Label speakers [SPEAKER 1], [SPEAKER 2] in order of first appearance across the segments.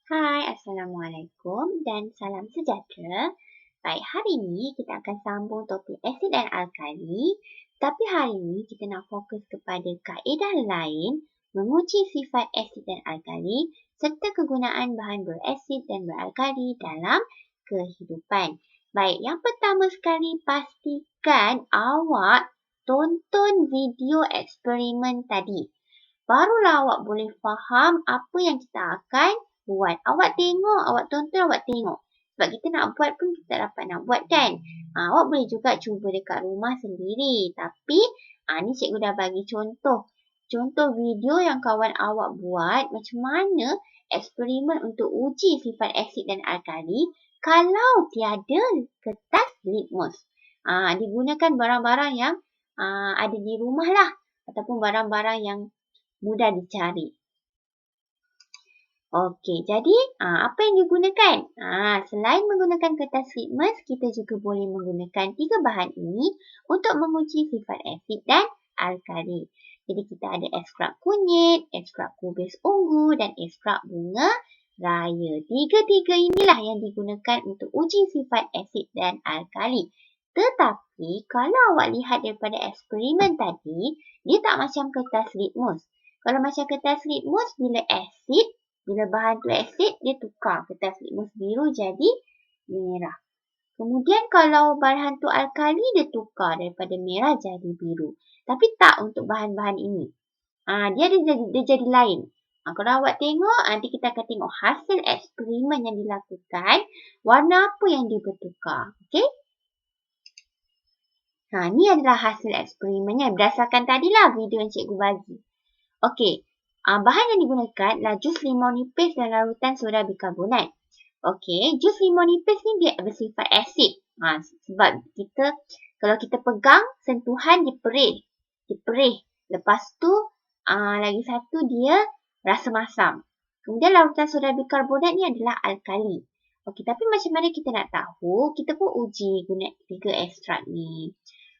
[SPEAKER 1] Hai, Assalamualaikum dan salam sejahtera. Baik, hari ini kita akan sambung topik asid dan alkali. Tapi hari ini kita nak fokus kepada kaedah lain menguji sifat asid dan alkali serta kegunaan bahan berasid dan beralkali dalam kehidupan. Baik, yang pertama sekali pastikan awak tonton video eksperimen tadi. Barulah awak boleh faham apa yang kita akan buat. Awak tengok, awak tonton, awak tengok. Sebab kita nak buat pun kita tak dapat nak buat kan. Awak boleh juga cuba dekat rumah sendiri. Tapi ni cikgu dah bagi contoh. Contoh video yang kawan awak buat macam mana eksperimen untuk uji sifat asid dan alkali kalau tiada kertas litmus. Digunakan barang-barang yang ada di rumah lah. Ataupun barang-barang yang mudah dicari. Okey, jadi apa yang digunakan? Selain menggunakan kertas litmus, kita juga boleh menggunakan 3 bahan ini untuk menguji sifat asid dan alkali. Jadi kita ada ekstrak kunyit, ekstrak kubis ungu dan ekstrak bunga raya. 3-3 inilah yang digunakan untuk uji sifat asid dan alkali. Tetapi kalau awak lihat daripada eksperimen tadi, dia tak macam kertas litmus. Kalau macam kertas litmus, bila bahan tu asid, dia tukar kertas litmus biru jadi merah. Kemudian kalau bahan tu alkali, dia tukar daripada merah jadi biru. Tapi tak untuk bahan-bahan ini. Dia jadi lain. Kalau awak tengok, nanti kita akan tengok hasil eksperimen yang dilakukan, warna apa yang dia bertukar. Okey? Ni adalah hasil eksperimennya berdasarkan tadilah video yang cikgu bagi. Okey. Bahan yang digunakan adalah jus limau nipis dan larutan soda bikarbonat. Okey, jus limau nipis ni dia bersifat asid. Sebab kalau kita pegang, sentuhan dia perih. Dia perih. Lepas tu, lagi satu dia rasa masam. Kemudian larutan soda bikarbonat ni adalah alkali. Okey, tapi macam mana kita nak tahu? Kita pun uji guna 3 ekstrak ni.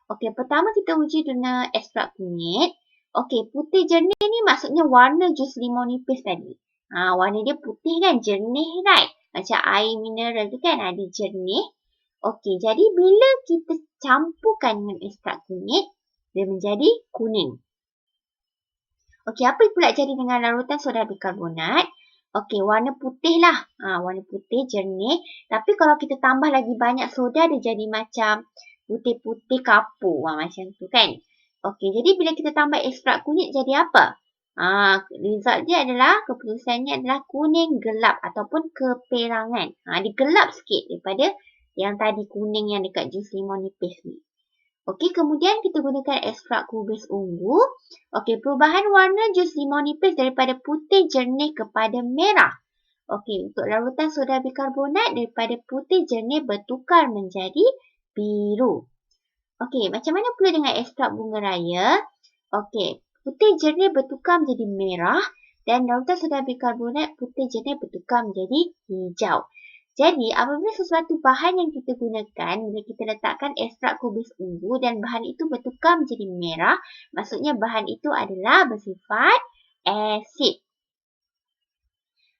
[SPEAKER 1] Okey, pertama kita uji guna ekstrak kunyit. Okey, putih jernih ni maksudnya warna jus limau nipis tadi. Warna dia putih kan, jernih right? Macam air mineral tu kan, ada jernih. Okey, jadi bila kita campurkan dengan ekstrak kunyit, dia menjadi kuning. Okey, apa pula jadi dengan larutan soda bikarbonat? Okey, warna putih lah. Warna putih, jernih. Tapi kalau kita tambah lagi banyak soda, dia jadi macam putih-putih kapur. Macam tu kan? Okey, jadi bila kita tambah ekstrak kunyit jadi apa? Result dia adalah, keputusannya adalah kuning gelap ataupun keperangan. Dia gelap sikit daripada yang tadi kuning yang dekat jus limau nipis ni. Okey, kemudian kita gunakan ekstrak kubis ungu. Okey, perubahan warna jus limau nipis daripada putih jernih kepada merah. Okey, untuk larutan soda bikarbonat daripada putih jernih bertukar menjadi biru. Okey, macam mana pula dengan ekstrak bunga raya? Okey, putih jernih bertukar menjadi merah dan larutan soda bikarbonat putih jernih bertukar menjadi hijau. Jadi, apabila sesuatu bahan yang kita gunakan, bila kita letakkan ekstrak kubis ungu dan bahan itu bertukar menjadi merah, maksudnya bahan itu adalah bersifat asid.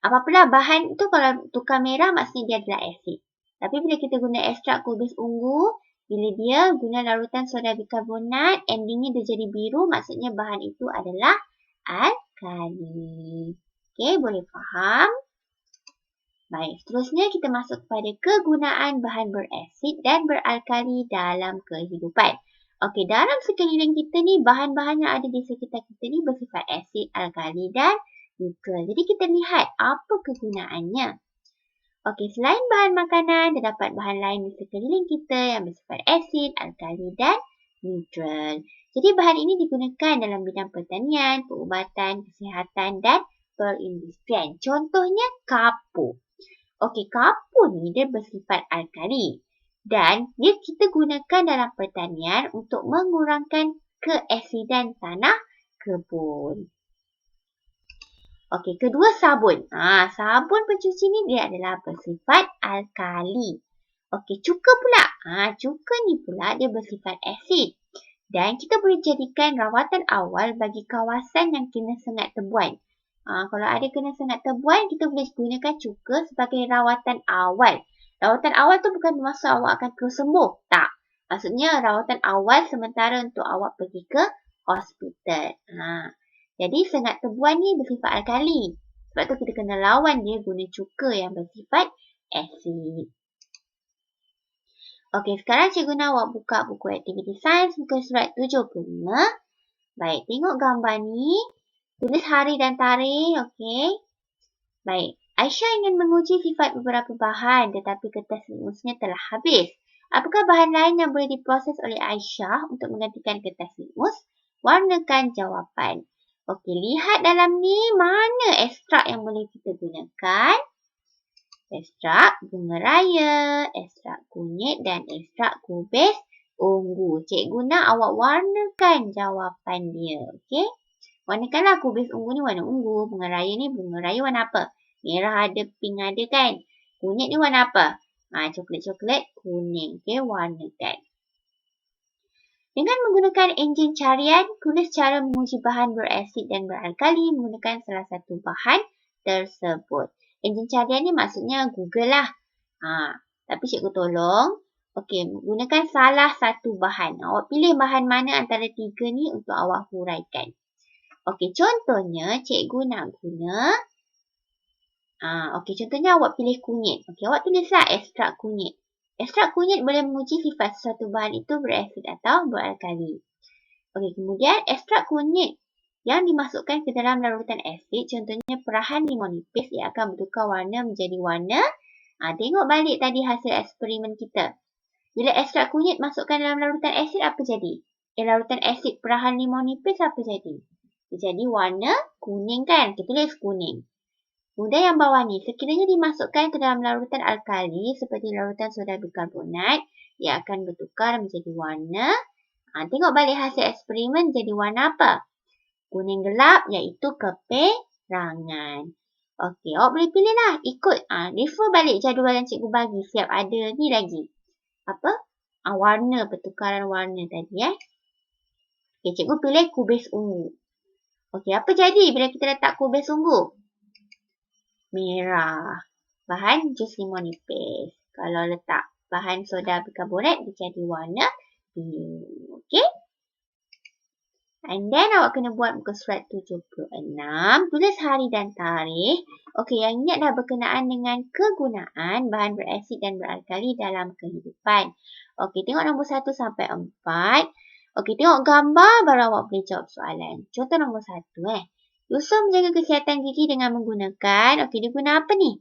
[SPEAKER 1] Apabila bahan itu kalau tukar merah, maksudnya dia adalah asid. Tapi bila kita guna ekstrak kubis ungu, bila dia guna larutan soda bikarbonat, endingnya dia jadi biru, maksudnya bahan itu adalah alkali. Okey, boleh faham? Baik, seterusnya kita masuk kepada kegunaan bahan berasid dan beralkali dalam kehidupan. Okey, dalam sekeliling kita ni, bahan-bahan yang ada di sekitar kita ni bersifat asid, alkali dan neutral. Jadi kita lihat apa kegunaannya. Okey, selain bahan makanan, terdapat bahan lain di sekeliling kita yang bersifat asid, alkali dan neutral. Jadi bahan ini digunakan dalam bidang pertanian, perubatan, kesihatan dan perindustrian. Contohnya kapur. Okey, kapur ni dia bersifat alkali dan kita gunakan dalam pertanian untuk mengurangkan keasidan tanah kebun. Okey, kedua sabun. Sabun pencuci ni dia adalah bersifat alkali. Okey, cuka pula. Cuka ni pula dia bersifat asid. Dan kita boleh jadikan rawatan awal bagi kawasan yang kena sengat tebuan. Kalau ada kena sangat tebuan, kita boleh gunakan cuka sebagai rawatan awal. Rawatan awal tu bukan bermaksud awak akan terus sembuh. Tak. Maksudnya rawatan awal sementara untuk awak pergi ke hospital. Jadi sengat tebuan ni bersifat alkali. Sebab tu kita kena lawan dia guna cuka yang bersifat asid. Okey, sekarang cikgu nak awak buka buku aktiviti sains muka surat 75. Baik, tengok gambar ni. Tulis hari dan tarikh, okey. Baik, Aisyah ingin menguji sifat beberapa bahan tetapi kertas litmusnya telah habis. Apakah bahan lain yang boleh diproses oleh Aisyah untuk menggantikan kertas litmus? Warnakan jawapan. Okey, lihat dalam ni mana ekstrak yang boleh kita gunakan. Ekstrak bunga raya, ekstrak kunyit dan ekstrak kubis ungu. Cikgu nak awak warnakan jawapan dia. Okey. Warnakanlah kubis ungu ni warna ungu. Bunga raya ni bunga raya warna apa? Merah ada, pink ada kan? Kunyit ni warna apa? Coklat-coklat kuning. Okey, warnakan. Dengan menggunakan enjin carian, tulis cara menguji bahan berasid dan beralkali menggunakan salah satu bahan tersebut. Enjin carian ni maksudnya Google lah. Tapi cikgu tolong. Okey, gunakan salah satu bahan. Awak pilih bahan mana antara tiga ni untuk awak huraikan. Okey, contohnya cikgu nak guna. Okey, contohnya awak pilih kunyit. Okey, awak tulislah ekstrak kunyit. Ekstrak kunyit boleh menguji sifat sesuatu bahan itu berasid atau beralkali. Okey, kemudian ekstrak kunyit yang dimasukkan ke dalam larutan asid, contohnya perahan limau nipis, ia akan bertukar warna menjadi warna. Tengok balik tadi hasil eksperimen kita. Bila ekstrak kunyit masukkan dalam larutan asid, apa jadi? Larutan asid perahan limau nipis, apa jadi? Dia jadi warna kuning kan? Kita tulis kuning. Kemudian yang bawah ni, sekiranya dimasukkan ke dalam larutan alkali seperti larutan soda bikarbonat, ia akan bertukar menjadi warna. Tengok balik hasil eksperimen jadi warna apa? Kuning gelap iaitu keperangan. Okey, awak boleh pilih lah. Ikut. Refer balik jadual yang cikgu bagi. Siap ada ni lagi. Apa? Warna, pertukaran warna tadi. Okey, cikgu pilih kubis ungu. Okey, apa jadi bila kita letak kubis ungu? Merah. Bahan jus limau nipis. Kalau letak bahan soda bikarbonat, dia jadi warna biru. Okey? And then awak kena buat muka surat 76. Tulis hari dan tarikh. Okey, yang ini adalah berkenaan dengan kegunaan bahan berasid dan beralkali dalam kehidupan. Okey, tengok nombor 1 sampai 4. Okey, tengok gambar baru awak boleh jawab soalan. Contoh nombor 1. Yusuf menjaga kesihatan gigi dengan menggunakan. Okey, dia guna apa ni?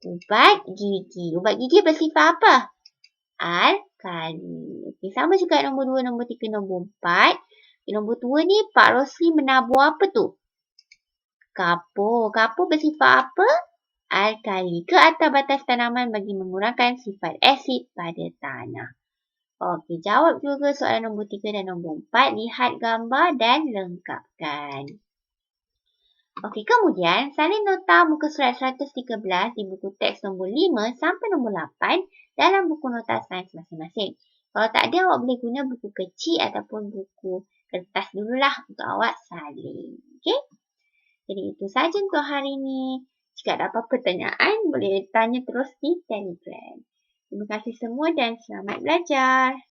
[SPEAKER 1] Ubat gigi. Ubat gigi bersifat apa? Alkali. Okey, sama juga nombor 2, nombor 3, nombor 4. Nombor 2 ni, Pak Rosli menabur apa tu? Kapur. Kapur bersifat apa? Alkali. Ke atas batas tanaman bagi mengurangkan sifat asid pada tanah. Okey, jawab juga soalan nombor 3 dan nombor 4. Lihat gambar dan lengkapkan. Okey, kemudian salin nota muka surat 113 di buku teks nombor 5 sampai nombor 8 dalam buku nota sains masing-masing. Kalau tak ada, awak boleh guna buku kecil ataupun buku kertas dululah untuk awak salin. Okey? Jadi itu sahaja untuk hari ini. Jika ada apa-apa pertanyaan, boleh tanya terus di Telegram. Terima kasih semua dan selamat belajar.